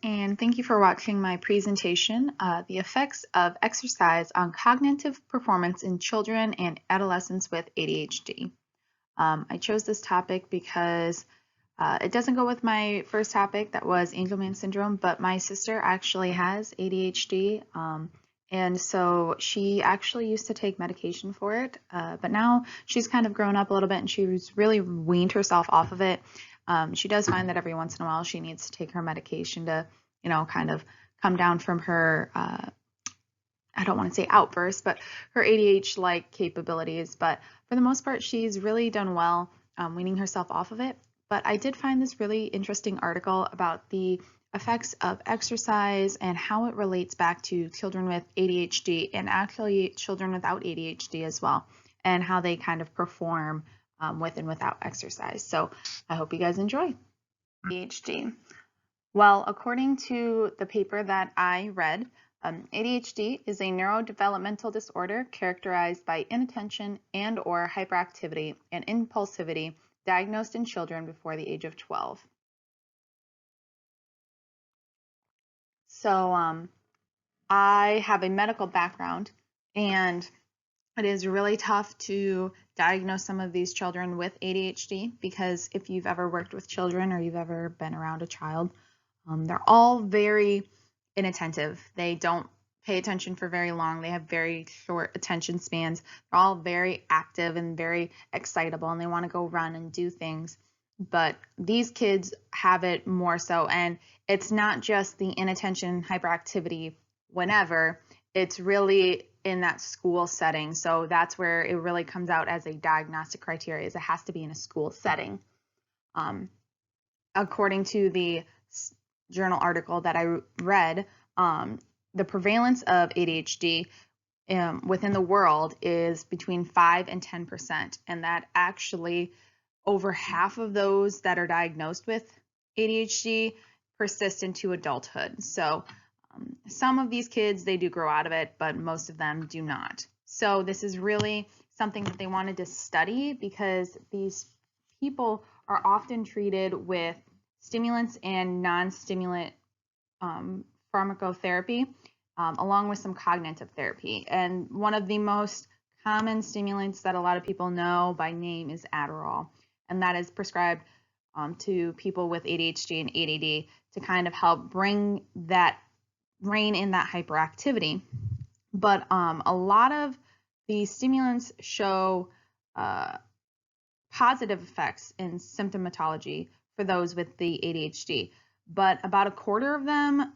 And thank you for watching my presentation, The Effects of Exercise on Cognitive Performance in Children and Adolescents with ADHD. I chose this topic because it doesn't go with my first topic that was Angelman syndrome, but my sister actually has ADHD. And so she actually used to take medication for it, but now she's kind of grown up a little bit and she's really weaned herself off of it. She does find that every once in a while she needs to take her medication to, kind of come down from her, I don't want to say outbursts, but her ADHD-like capabilities. But for the most part, she's really done well weaning herself off of it. But I did find this really interesting article about the effects of exercise and how it relates back to children with ADHD and actually children without ADHD as well, and how they kind of perform with and without exercise. So I hope you guys enjoy. ADHD. Well, according to the paper that I read, ADHD is a neurodevelopmental disorder characterized by inattention and/or hyperactivity and impulsivity diagnosed in children before the age of 12. So I have a medical background, and it is really tough to diagnose some of these children with ADHD because if you've ever worked with children or you've ever been around a child, they're all very inattentive. They don't pay attention for very long. They have very short attention spans. They're all very active and very excitable, and they want to go run and do things. But these kids have it more so, and it's not just the inattention, hyperactivity whenever, it's really in that school setting. So that's where it really comes out as a diagnostic criteria, is it has to be in a school setting. According to the journal article that I read, the prevalence of ADHD within the world is between 5 and 10%, and that actually over half of those that are diagnosed with ADHD persist into adulthood. So some of these kids, they do grow out of it, but most of them do not. So this is really something that they wanted to study because these people are often treated with stimulants and non-stimulant pharmacotherapy, along with some cognitive therapy. And one of the most common stimulants that a lot of people know by name is Adderall, and that is prescribed to people with ADHD and ADD to kind of help rein in that hyperactivity. But a lot of the stimulants show positive effects in symptomatology for those with the ADHD, but about a quarter of them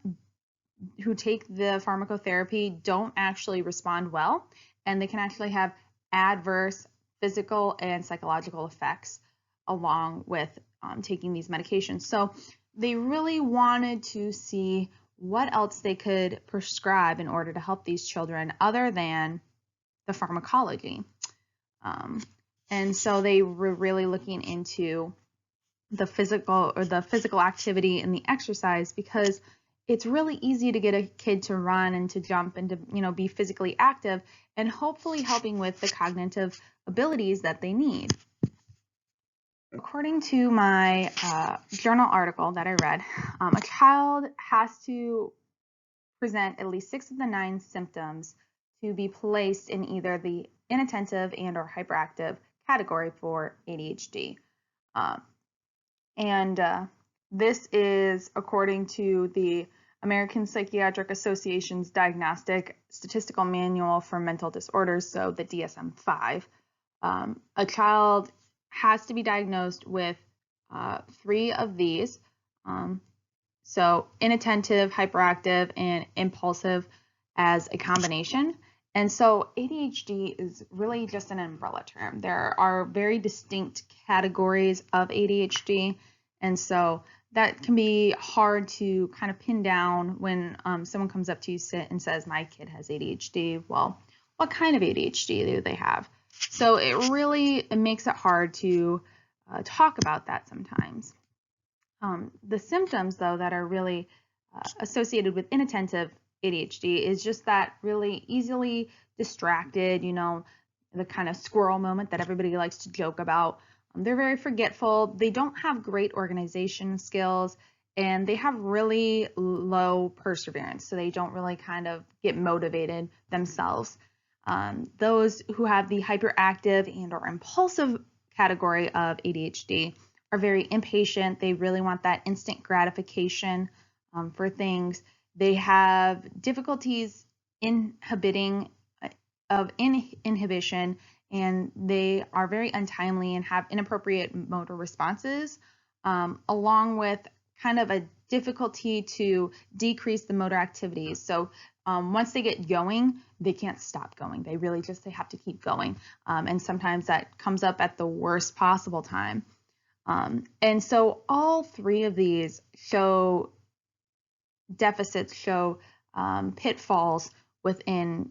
who take the pharmacotherapy don't actually respond well, and they can actually have adverse physical and psychological effects along with taking these medications. So they really wanted to see what else they could prescribe in order to help these children other than the pharmacology. And so they were really looking into the physical activity and the exercise, because it's really easy to get a kid to run and to jump and to be physically active, and hopefully helping with the cognitive abilities that they need. According to my journal article that I read, a child has to present at least 6 of the 9 symptoms to be placed in either the inattentive and or hyperactive category for ADHD. This is according to the American Psychiatric Association's Diagnostic Statistical Manual for Mental Disorders, so the DSM-5. A child has to be diagnosed with 3 of these. So inattentive, hyperactive, and impulsive as a combination. And so ADHD is really just an umbrella term. There are very distinct categories of ADHD, and so that can be hard to kind of pin down when someone comes up to you and says, my kid has ADHD. Well, what kind of ADHD do they have? So it makes it hard to talk about that sometimes. The symptoms, though, that are really associated with inattentive ADHD is just that really easily distracted, the kind of squirrel moment that everybody likes to joke about. They're very forgetful. They don't have great organization skills, and they have really low perseverance, so they don't really kind of get motivated themselves. Those who have the hyperactive and or impulsive category of ADHD are very impatient. They really want that instant gratification for things. They have difficulties inhibition, and they are very untimely and have inappropriate motor responses, along with kind of a difficulty to decrease the motor activities. So once they get going, they can't stop going. They have to keep going. And sometimes that comes up at the worst possible time. And so all three of these show deficits, show pitfalls within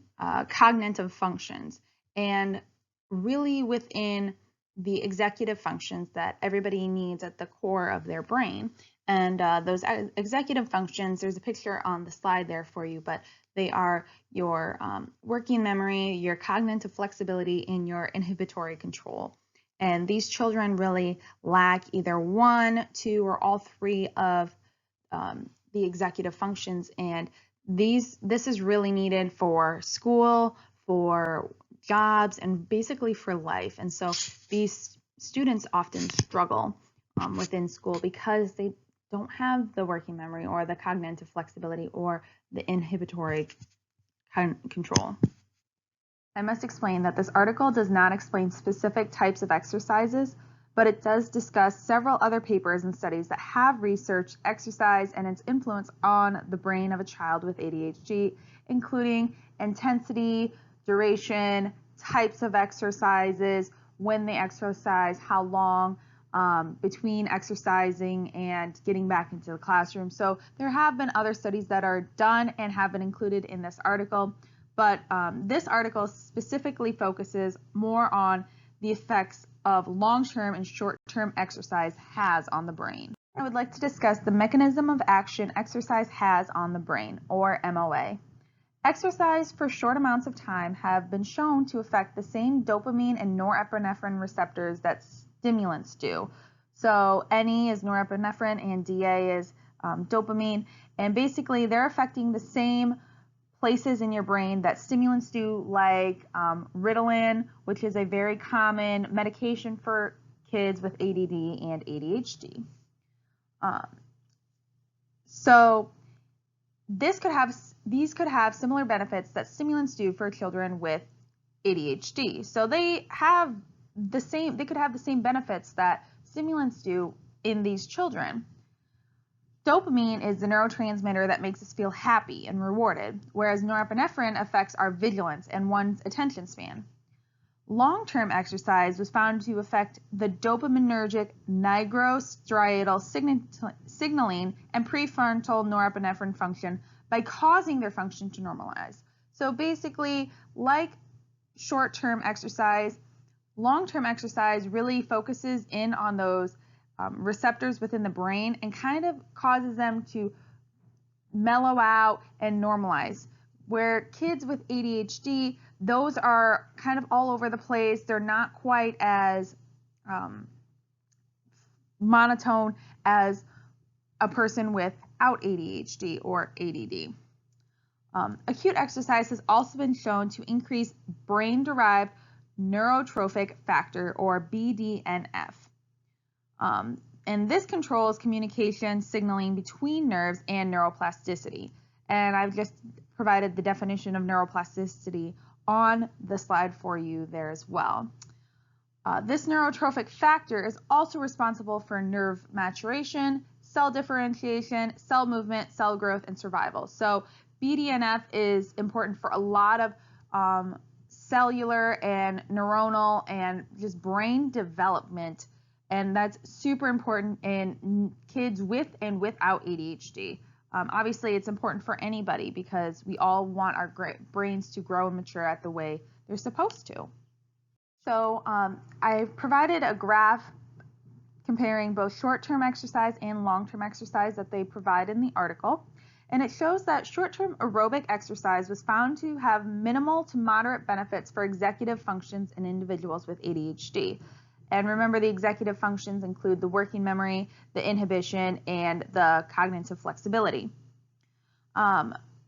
cognitive functions, and really within the executive functions that everybody needs at the core of their brain. And those executive functions, there's a picture on the slide there for you, but they are your working memory, your cognitive flexibility, and your inhibitory control. And these children really lack either one, two, or all three of the executive functions. And this is really needed for school, for jobs, and basically for life. And so these students often struggle within school because they don't have the working memory or the cognitive flexibility or the inhibitory control. I must explain that this article does not explain specific types of exercises, but it does discuss several other papers and studies that have researched exercise and its influence on the brain of a child with ADHD, including intensity, duration, types of exercises, when they exercise, how long between exercising and getting back into the classroom. So there have been other studies that are done and have been included in this article, but this article specifically focuses more on the effects of long-term and short-term exercise has on the brain. I would like to discuss the mechanism of action exercise has on the brain, or MOA. Exercise for short amounts of time have been shown to affect the same dopamine and norepinephrine receptors that stimulants do. So NE is norepinephrine and DA is dopamine, and basically they're affecting the same places in your brain that stimulants do, like Ritalin, which is a very common medication for kids with ADD and ADHD. So these could have similar benefits that stimulants do for children with ADHD. So they could have the same benefits that stimulants do in these children. Dopamine is the neurotransmitter that makes us feel happy and rewarded, whereas norepinephrine affects our vigilance and one's attention span. Long-term exercise was found to affect the dopaminergic nigrostriatal signaling and prefrontal norepinephrine function by causing their function to normalize. So basically, like short-term exercise, long-term exercise really focuses in on those receptors within the brain and kind of causes them to mellow out and normalize. Where kids with ADHD, those are kind of all over the place. They're not quite as monotone as a person without ADHD or ADD. Acute exercise has also been shown to increase brain-derived neurotrophic factor, or BDNF. And this controls communication signaling between nerves and neuroplasticity. And I've just provided the definition of neuroplasticity on the slide for you there as well. This neurotrophic factor is also responsible for nerve maturation, cell differentiation, cell movement, cell growth, and survival. So BDNF is important for a lot of cellular and neuronal and just brain development, and that's super important in kids with and without ADHD. Obviously, it's important for anybody because we all want our brains to grow and mature at the way they're supposed to. So I've provided a graph comparing both short-term exercise and long-term exercise that they provide in the article. And it shows that short-term aerobic exercise was found to have minimal to moderate benefits for executive functions in individuals with ADHD. And remember, the executive functions include the working memory, the inhibition, and the cognitive flexibility.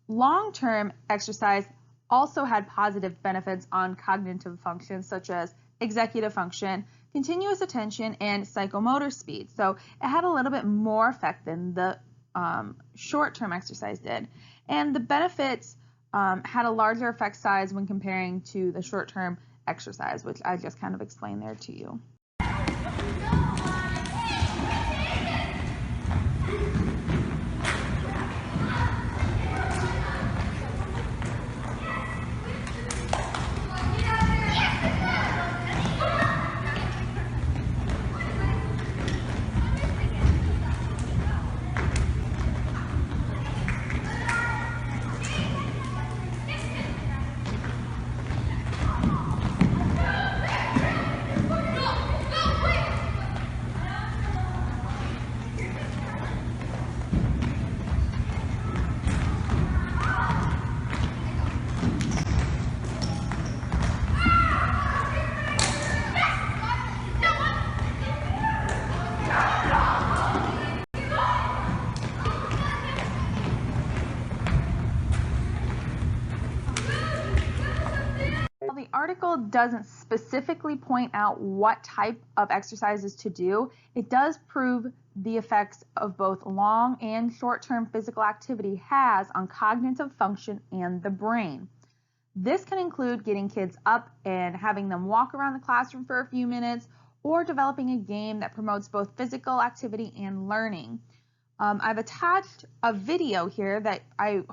Long-term exercise also had positive benefits on cognitive functions such as executive function, continuous attention, and psychomotor speed. So it had a little bit more effect than the short-term exercise did. And the benefits had a larger effect size when comparing to the short-term exercise, which I just kind of explained there to you. The article doesn't specifically point out what type of exercises to do. It does prove the effects of both long and short-term physical activity has on cognitive function and the brain. This can include getting kids up and having them walk around the classroom for a few minutes, or developing a game that promotes both physical activity and learning. I've attached a video here that I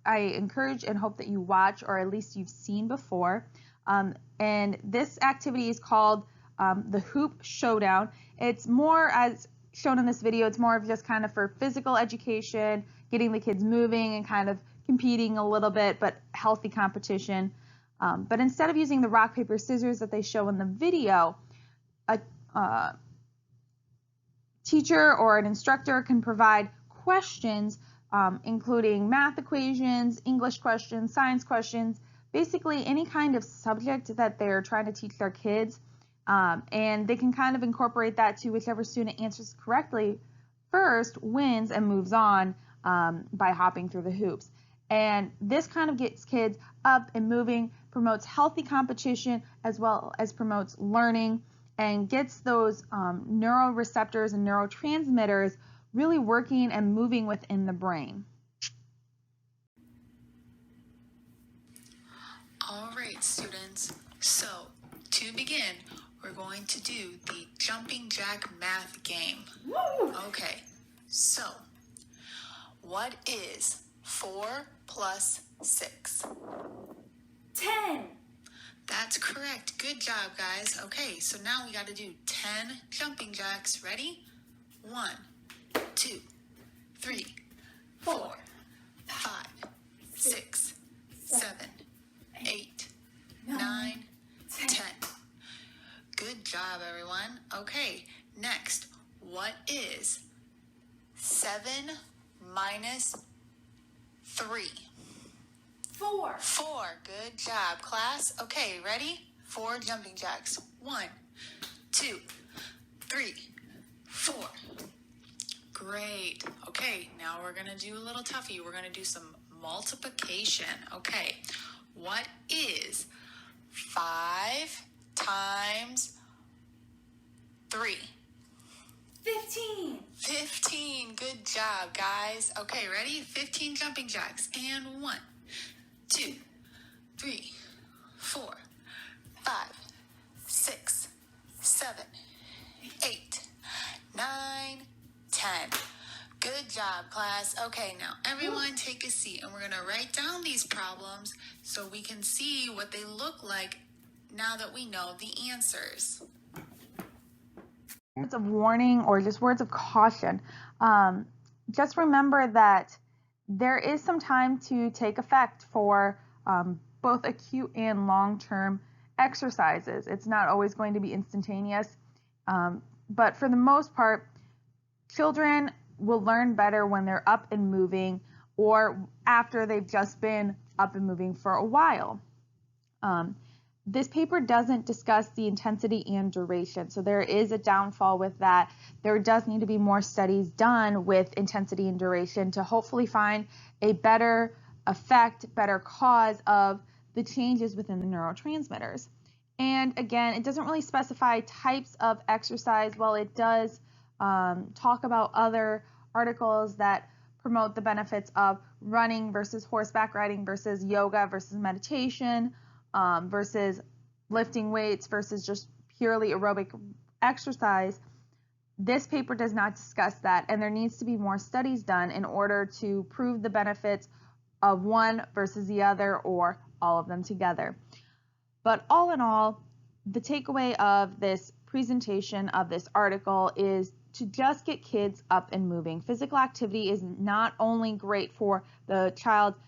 encourage and hope that you watch, or at least you've seen before. And this activity is called the Hoop Showdown. It's more, as shown in this video, it's more of just kind of for physical education, getting the kids moving and kind of competing a little bit, but healthy competition. But instead of using the rock, paper, scissors that they show in the video, a teacher or an instructor can provide questions, including math equations, English questions, science questions, basically any kind of subject that they're trying to teach their kids, and they can kind of incorporate that to whichever student answers correctly first wins and moves on by hopping through the hoops. And this kind of gets kids up and moving, promotes healthy competition, as well as promotes learning, and gets those neuroreceptors and neurotransmitters really working and moving within the brain. All right, students, so to begin, we're going to do the jumping jack math game. Woo! Okay, so what is 4 plus 6? 10. That's correct. Good job, guys. Okay, so now we got to do 10 jumping jacks. Ready? 1, 2, 3, 4, 5, 6, 7, 8, 9, 10. Good job, everyone. Okay, next, what is 7 minus 3? 4. 4. Good job, class. Okay, ready? 4 jumping jacks. 1, 2, 3, 4. Great. Okay, now we're going to do a little toughie. We're going to do some multiplication. Okay, what is 5 times 3? 15. 15. Good job, guys. Okay, ready? 15 jumping jacks. And 1, 2, 3, 4, 5, 6, 7, 8, 9, 10. Good job, class. Okay, now everyone take a seat, and we're going to write down these problems so we can see what they look like now that we know the answers. Words of warning or just words of caution. Just remember that there is some time to take effect for both acute and long-term exercises. It's not always going to be instantaneous, but for the most part, children will learn better when they're up and moving or after they've just been up and moving for a while. this paper doesn't discuss the intensity and duration, so there is a downfall with that. There does need to be more studies done with intensity and duration to hopefully find a better effect, better cause of the changes within the neurotransmitters. And again, it doesn't really specify types of exercise. While it does talk about other articles that promote the benefits of running versus horseback riding versus yoga versus meditation versus lifting weights versus just purely aerobic exercise, this paper does not discuss that, and there needs to be more studies done in order to prove the benefits of one versus the other or all of them together. But all in all, the takeaway of this presentation of this article is to just get kids up and moving. Physical activity is not only great for the child's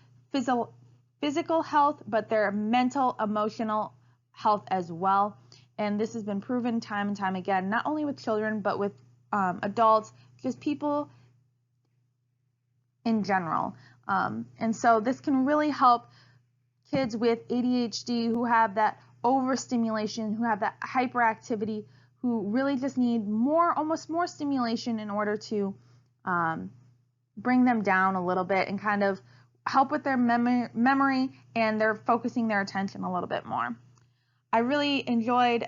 physical health, but their mental, emotional health as well. And this has been proven time and time again, not only with children, but with adults, just people in general. And so this can really help kids with ADHD who have that overstimulation, who have that hyperactivity, who really just need almost more stimulation in order to bring them down a little bit and kind of help with their memory and they're focusing their attention a little bit more. I really enjoyed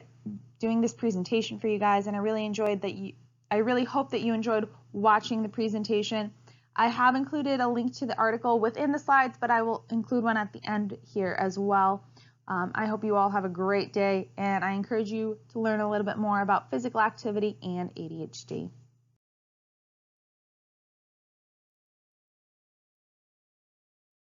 doing this presentation for you guys, and I really hope that you enjoyed watching the presentation. I have included a link to the article within the slides, but I will include one at the end here as well. I hope you all have a great day, and I encourage you to learn a little bit more about physical activity and ADHD.